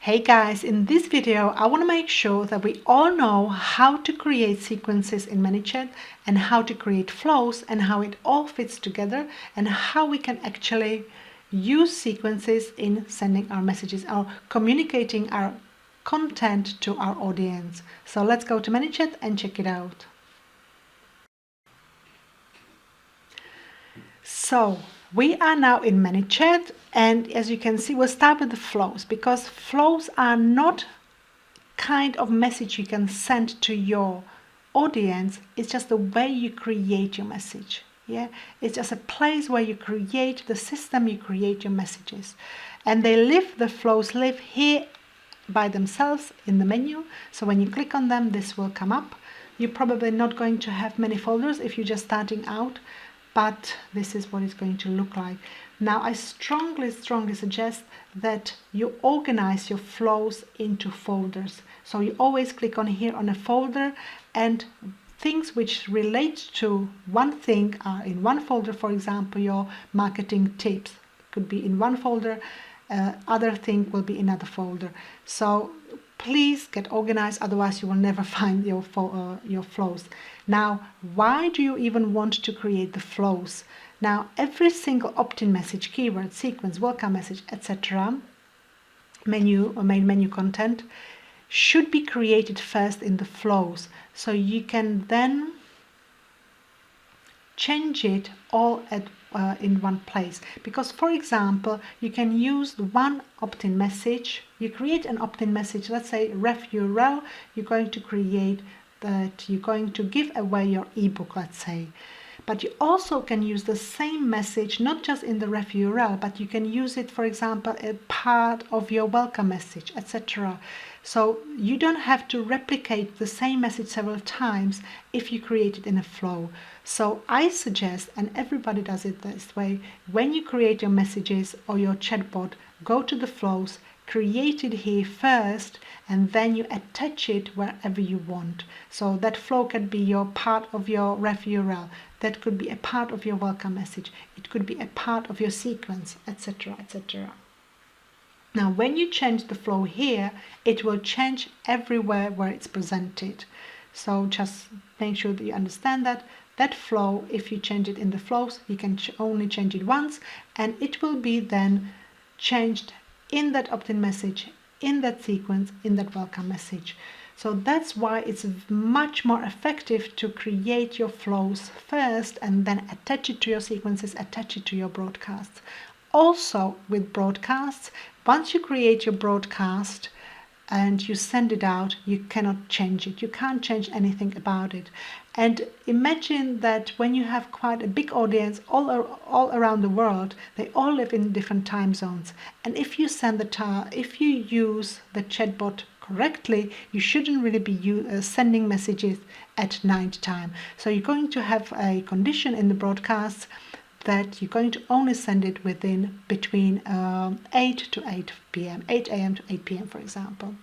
Hey guys, in this video I want to make sure that we all know how to create sequences in Manychat and how to create flows and how it all fits together and how we can actually use sequences in sending our messages or communicating our content to our audience. So let's go to Manychat and check it out. So we are now in Manychat, and as you can see, we'll start with the flows because flows are not kind of message you can send to your audience. It's just the way you create your message. Yeah, it's just a place where you create the system, you create your messages, and the flows live here by themselves in the menu. So when you click on them, this will come up. You're probably not going to have many folders if you're just starting out, but this is what it's going to look like. Now I strongly suggest that you organize your flows into folders. So you always click on here on a folder, and things which relate to one thing are in one folder. For example, your marketing tips could be in one folder, other thing will be in another folder. So please get organized, otherwise you will never find your flows. Now, why do you even want to create the flows? Now, every single opt-in message, keyword, sequence, welcome message, etc., menu or main menu content should be created first in the flows, so you can then change it all in one place. Because, for example, you can use one opt-in message. You create an opt-in message, let's say ref URL, you're going to create that you're going to give away your ebook, let's say. But you also can use the same message, not just in the ref URL, but you can use it, for example, a part of your welcome message, etc. So you don't have to replicate the same message several times if you create it in a flow. So I suggest, and everybody does it this way, when you create your messages or your chatbot, go to the flows, create it here first, and then you attach it wherever you want. So that flow can be your part of your ref URL, that could be a part of your welcome message, it could be a part of your sequence, etc., etc. Now, when you change the flow here, it will change everywhere where it's presented. So just make sure that you understand that. That flow, if you change it in the flows, you can only change it once, and it will be then changed in that opt-in message, in that sequence, in that welcome message. So that's why it's much more effective to create your flows first and then attach it to your sequences, attach it to your broadcasts. Also with broadcasts, once you create your broadcast and you send it out, you cannot change it. You can't change anything about it. And imagine that when you have quite a big audience all around the world, they all live in different time zones. And if you if you use the chatbot correctly, you shouldn't really be sending messages at night time. So you're going to have a condition in the broadcasts that you're going to only send it between 8 to 8 p.m., 8 a.m. to 8 p.m., for example.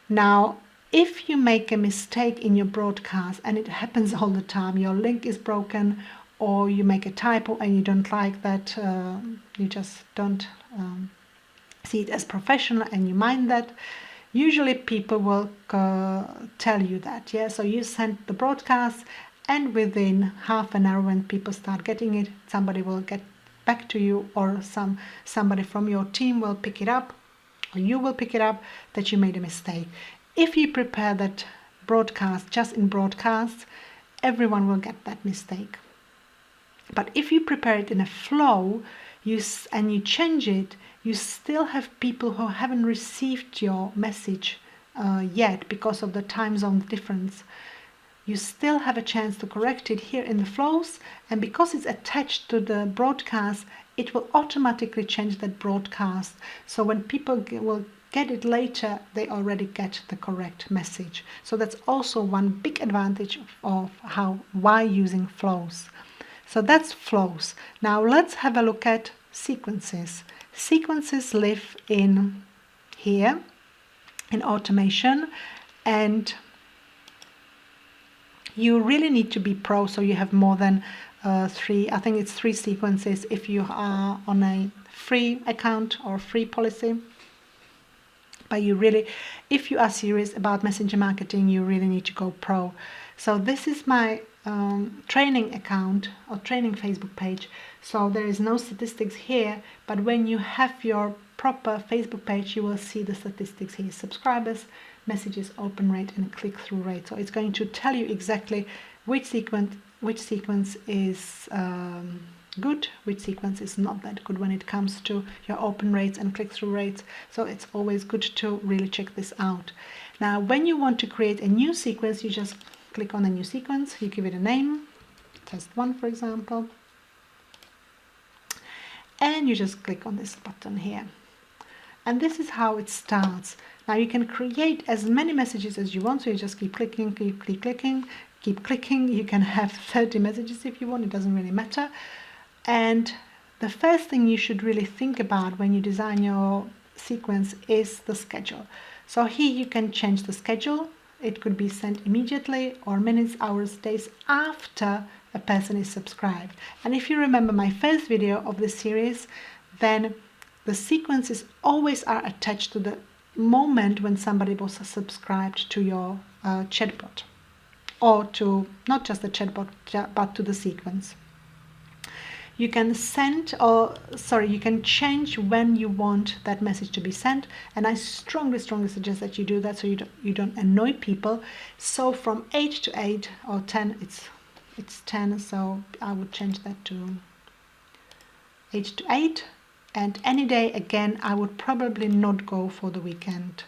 Now, if you make a mistake in your broadcast, and it happens all the time, your link is broken, or you make a typo and you don't like that, you just don't see it as professional and you mind that, usually people will tell you that. Yeah, so you send the broadcast, and within half an hour, when people start getting it, somebody will get back to you, or somebody from your team will pick it up, or you will pick it up, that you made a mistake. If you prepare that broadcast just in broadcasts, everyone will get that mistake. But if you prepare it in a flow and you change it, you still have people who haven't received your message yet because of the time zone difference. You still have a chance to correct it here in the flows, and because it's attached to the broadcast, it will automatically change that broadcast. So when people will get it later, they already get the correct message. So that's also one big advantage of why using flows. So that's flows. Now let's have a look at sequences. Sequences live in here in automation, and you really need to be pro, so you have more than three sequences if you are on a free account or free policy. But you really, if you are serious about messenger marketing, you really need to go pro. So this is my training account or training Facebook page. So there is no statistics here, but when you have your proper Facebook page, you will see the statistics here: subscribers, messages, open rate, and click-through rate. So it's going to tell you exactly which sequence is good, which sequence is not that good when it comes to your open rates and click-through rates. So it's always good to really check this out. Now, when you want to create a new sequence, you just click on a new sequence, you give it a name, test 1 for example, and you just click on this button here. And this is how it starts. Now you can create as many messages as you want, so you just keep clicking, keep clicking, keep clicking. You can have 30 messages if you want, it doesn't really matter. And the first thing you should really think about when you design your sequence is the schedule. So here you can change the schedule. It could be sent immediately or minutes, hours, days after a person is subscribed. And if you remember my first video of this series, then the sequences always are attached to the moment when somebody was subscribed to your chatbot, or to not just the chatbot, but to the sequence. You can send, you can change when you want that message to be sent, and I strongly suggest that you do that so you don't annoy people. So from 8 to 8 or 10, it's 10, so I would change that to 8 to 8. And any day, again, I would probably not go for the weekend.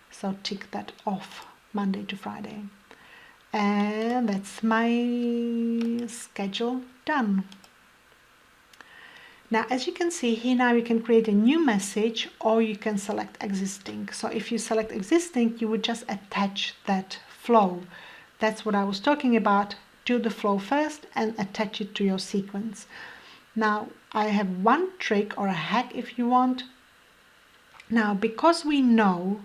So tick that off, Monday to Friday. And that's my schedule done. Now, as you can see here, now you can create a new message or you can select existing. So if you select existing, you would just attach that flow. That's what I was talking about. Do the flow first and attach it to your sequence. Now, I have one trick or a hack if you want. Now, because we know,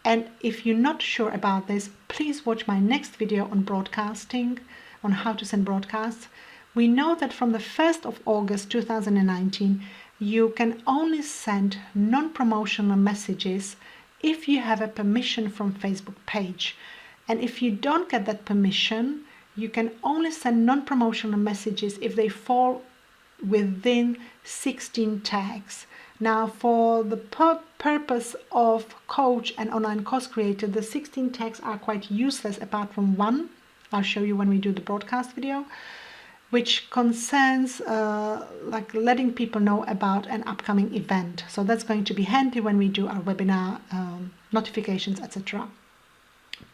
and if you're not sure about this, please watch my next video on broadcasting, on how to send broadcasts. We know that from the 1st of August 2019, you can only send non-promotional messages if you have a permission from Facebook page. And if you don't get that permission, you can only send non-promotional messages if they fall within 16 tags. Now, for the purpose of coach and online course creator, the 16 tags are quite useless apart from one. I'll show you when we do the broadcast video, which concerns like letting people know about an upcoming event. So that's going to be handy when we do our webinar notifications, etc.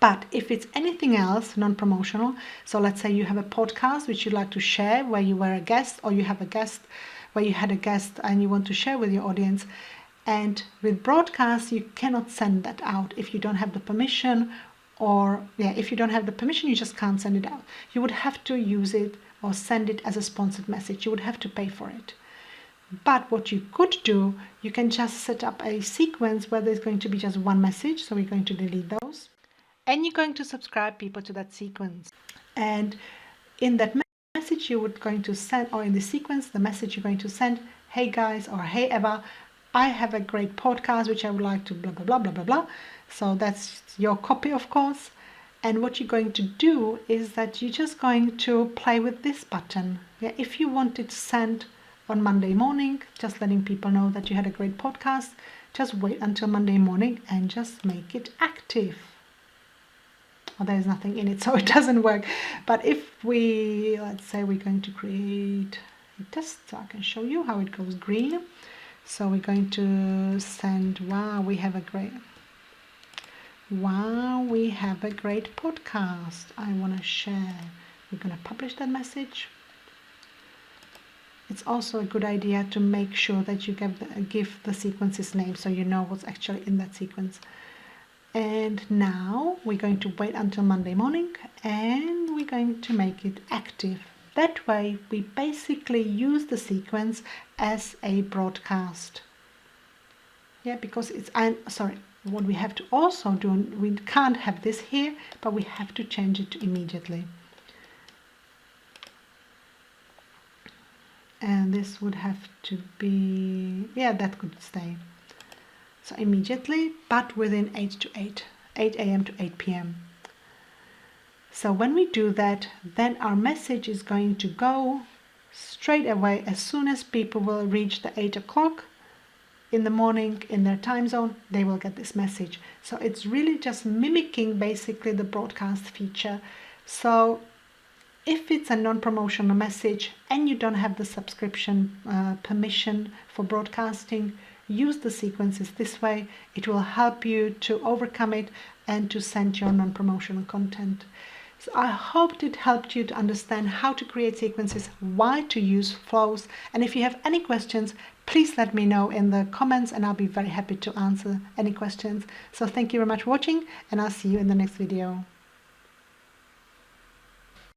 But if it's anything else non-promotional, so let's say you have a podcast which you'd like to share where you were a guest, or you have a guest where you had a guest and you want to share with your audience, and with broadcast you cannot send that out if you don't have the permission, or if you don't have the permission, you just can't send it out. You would have to use it or send it as a sponsored message. You would have to pay for it. But what you could do, you can just set up a sequence where there's going to be just one message. So we're going to delete those. And you're going to subscribe people to that sequence. And in that message you would going to send, or in the sequence, the message you're going to send, hey guys, or hey Eva, I have a great podcast which I would like to blah, blah, blah, blah, blah, blah. So that's your copy, of course. And what you're going to do is that you're just going to play with this button. If you want it sent on Monday morning, just letting people know that you had a great podcast, just wait until Monday morning and just make it active. Well, there's nothing in it, so it doesn't work. But if we, let's say we're going to create a test, so I can show you how it goes green. So we're going to send, wow, we have a great podcast. I want to share. We're going to publish that message. It's also a good idea to make sure that you give the sequence's name so you know what's actually in that sequence. And now we're going to wait until Monday morning and we're going to make it active. That way we basically use the sequence as a broadcast. Because it's, what we have to also do, we can't have this here, but we have to change it to immediately. And this would have to be, that could stay. so immediately, but within 8 a.m. to 8 p.m. So when we do that, then our message is going to go straight away as soon as people will reach the 8 o'clock in the morning in their time zone, they will get this message. So it's really just mimicking basically the broadcast feature. So if it's a non-promotional message and you don't have the subscription permission for broadcasting, use the sequences this way. It will help you to overcome it and to send your non-promotional content. So I hope it helped you to understand how to create sequences, why to use flows, and if you have any questions, please let me know in the comments and I'll be very happy to answer any questions. So thank you very much for watching, and I'll see you in the next video.